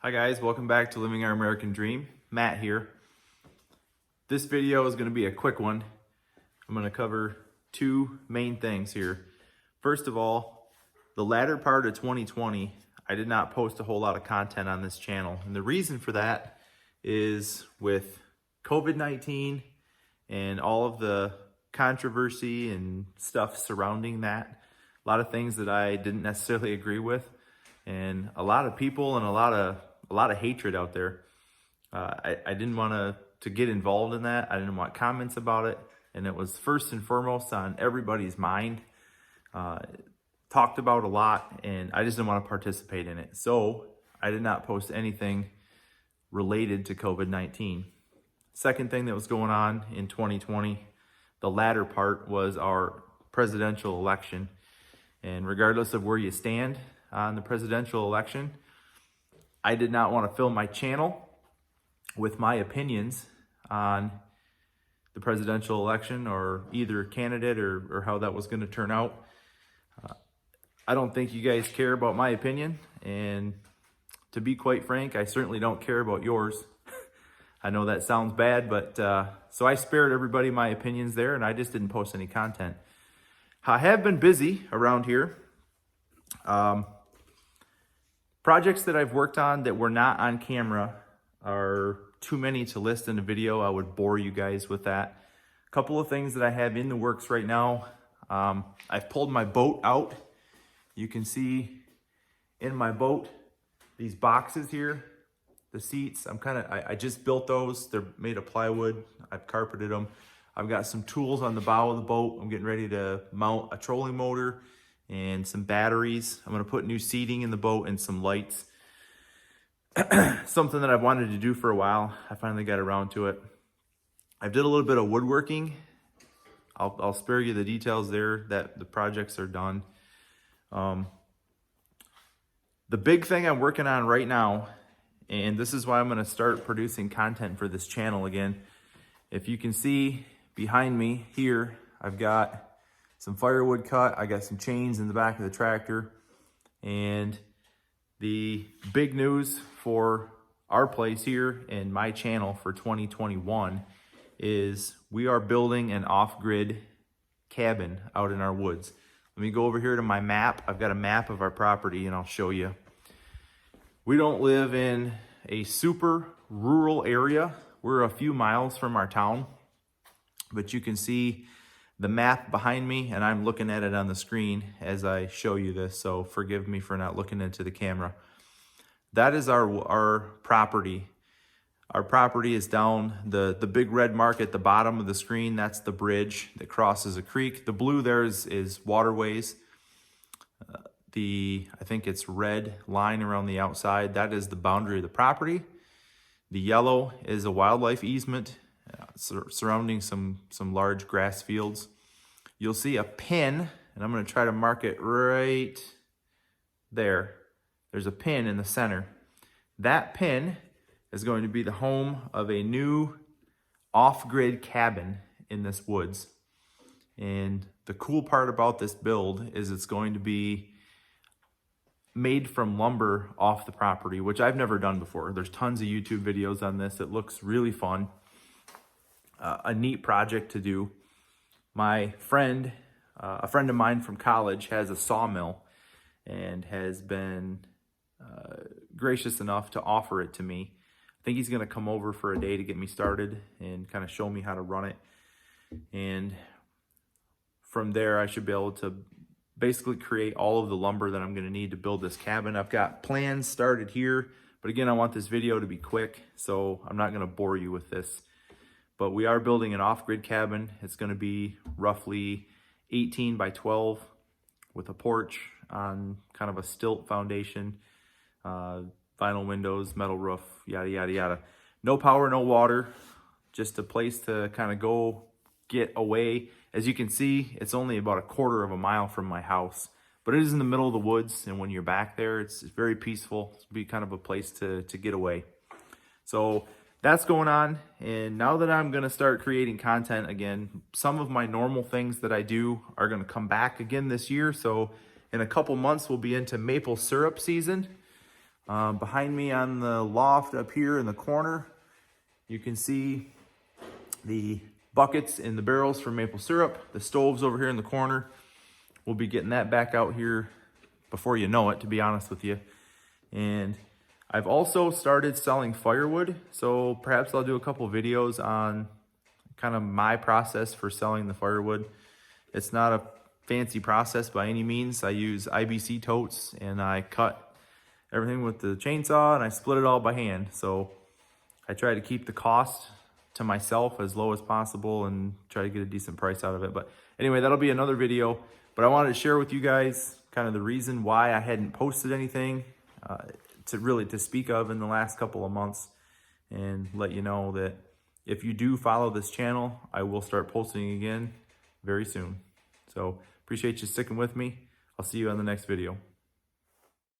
Hi guys, welcome back to Living Our American Dream. Matt here. This video is going to be a quick one. I'm going to cover two main things here. First of all, the latter part of 2020, I did not post a whole lot of content on this channel. And the reason for that is with COVID-19 and all of the controversy and stuff surrounding that, a lot of things that I didn't necessarily agree with, and a lot of people and a lot of hatred out there. I didn't want to get involved in that. I didn't want comments about it. And it was first and foremost on everybody's mind. Talked about a lot, and I just didn't want to participate in it. So I did not post anything related to COVID-19. Second thing that was going on in 2020, the latter part, was our presidential election. And regardless of where you stand on the presidential election, I did not want to fill my channel with my opinions on the presidential election or either candidate or how that was going to turn out. I don't think you guys care about my opinion, and to be quite frank, I certainly don't care about yours. I know that sounds bad, but so I spared everybody my opinions there, and I just didn't post any content. I have been busy around here. Projects that I've worked on that were not on camera are too many to list in a video. I would bore you guys with that. A couple of things that I have in the works right now. I've pulled my boat out. You can see in my boat these boxes here, the seats. I just built those. They're made of plywood. I've carpeted them. I've got some tools on the bow of the boat. I'm getting ready to mount a trolling motor and some batteries. I'm gonna put new seating in the boat and some lights. Something that I've wanted to do for a while. I finally got around to it. I did a little bit of woodworking. I'll spare you the details there, that the projects are done. The big thing I'm working on right now, and this is why I'm gonna start producing content for this channel again. If you can see behind me here, I've got some firewood cut. I got some chains in the back of the tractor. And the big news for our place here and my channel for 2021 is we are building an off-grid cabin out in our woods. Let me go over here to my map. I've got a map of our property and I'll show you. We don't live in a super rural area. We're a few miles from our town, but you can see the map behind me, and I'm looking at it on the screen as I show you this, so forgive me for not looking into the camera. That is our property. Our property is down the big red mark at the bottom of the screen. That's the bridge that crosses a creek. The blue there is waterways. I think it's red line around the outside. That is the boundary of the property. The yellow is a wildlife easement surrounding some large grass fields. You'll see a pin, and I'm going to try to mark it right there. There's a pin in the center. That pin is going to be the home of a new off-grid cabin in this woods. And the cool part about this build is it's going to be made from lumber off the property, which I've never done before. There's tons of YouTube videos on this. It looks really fun. A neat project to do. My friend, a friend of mine from college, has a sawmill and has been gracious enough to offer it to me. I think he's gonna come over for a day to get me started and kind of show me how to run it. And from there, I should be able to basically create all of the lumber that I'm gonna need to build this cabin. I've got plans started here, but again, I want this video to be quick, so I'm not gonna bore you with this. But we are building an off-grid cabin. It's gonna be roughly 18 by 12 with a porch on kind of a stilt foundation, vinyl windows, metal roof, yada, yada, yada. No power, no water, just a place to kind of go get away. As you can see, it's only about a quarter of a mile from my house, but it is in the middle of the woods, and when you're back there, it's very peaceful. It'll be kind of a place to get away. So that's going on, and now that I'm gonna start creating content again, some of my normal things that I do are gonna come back again this year. So in a couple months, we'll be into maple syrup season. Behind me on the loft up here in the corner, you can see the buckets and the barrels for maple syrup. The stove's over here in the corner. We'll be getting that back out here before you know it, to be honest with you. And I've also started selling firewood, so perhaps I'll do a couple videos on kind of my process for selling the firewood. It's not a fancy process by any means. I use IBC totes and I cut everything with the chainsaw and I split it all by hand. So I try to keep the cost to myself as low as possible and try to get a decent price out of it. But anyway, that'll be another video. But I wanted to share with you guys kind of the reason why I hadn't posted anything to speak of in the last couple of months, and let you know that if you do follow this channel, I will start posting again very soon. So appreciate you sticking with me. I'll see you on the next video.